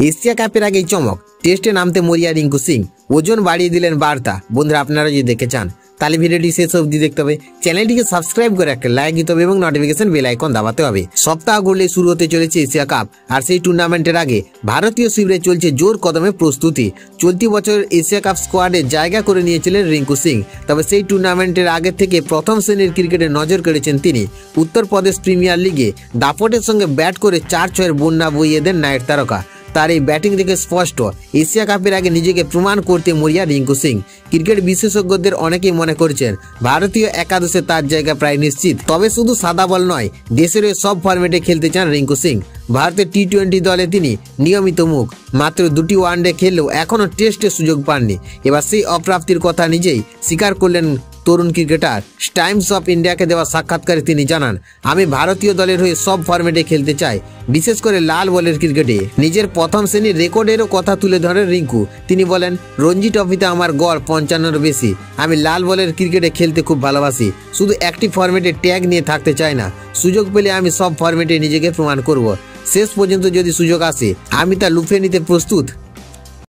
Asia কাপের আগেই চমক, টেস্টে নামতে মরিয়া রিঙ্কু সিং, ওজন বাড়িয়ে দিলেন বার্তা। বন্ধুরা, আপনারা যদি দেখতে চান তাহলে ভিডিওটি শেষ অবধি দেখতে হবে, চ্যানেলটিকে সাবস্ক্রাইব করে একটা লাইক দিতে হবে এবং নোটিফিকেশন বেল আইকন দাবাতে হবে। সপ্তাহ গড়লে শুরু হতে চলেছে এশিয়া কাপ, আর সেই টুর্নামেন্টের আগে ভারতীয় শিবিরে চলছে জোর কদমে প্রস্তুতি। চলতি বছরের এশিয়া কাপ স্কোয়াডে জায়গা করে নিয়েছিলেন রিঙ্কু সিং, তবে সেই টুর্নামেন্টের আগে থেকে প্রথম শ্রেণীর ক্রিকেটে নজর কেড়েছেন তিনি। উত্তরপ্রদেশ প্রিমিয়ার লিগে দাপটের সঙ্গে ব্যাট করে 4-6 বন্যা বইয়ে দেন নায়ক তারকা। তার এই ব্যাটিং দেখে স্পষ্ট এশিয়া কাপের আগে নিজেকে প্রমাণ করতে মরিয়া রিঙ্কু সিং। ক্রিকেট বিশেষজ্ঞদের অনেকেই মনে করছেন ভারতীয় একাদশে তার জায়গা প্রায় নিশ্চিত। তবে শুধু সাদা বল নয়, দেশের সব ফরম্যাটে খেলতে চান রিঙ্কু সিং। ভারতের টি-20 দলে তিনি নিয়মিত মুখ, মাত্র 2টি ওয়ানডে খেললেও এখনও টেস্টে সুযোগ পাননি। এবার সেই অপ্রাপ্তির কথা নিজেই স্বীকার করলেন তরুণ ক্রিকেটার। টাইমস অফ ইন্ডিয়াকে দেওয়া সাক্ষাৎকারে তিনি জানান, আমি ভারতীয় দলের হয়ে সব ফরম্যাটে খেলতে চাই, বিশেষ করে লাল বলের ক্রিকেটে। নিজের প্রথম শ্রেণীর রেকর্ডেরও কথা তুলে ধরেন রিঙ্কু। তিনি বলেন, রঞ্জি ট্রফিতে আমার গড় 55-এর বেশি। আমি লাল বলের ক্রিকেটে খেলতে খুব ভালোবাসি, শুধু একটি ফরম্যাটে ট্যাগ নিয়ে থাকতে চাই না। সুযোগ পেলে আমি সব ফরম্যাটে নিজেকে প্রমাণ করব। শেষ পর্যন্ত যদি সুযোগ আসে আমি তা লুফে নিতে প্রস্তুত।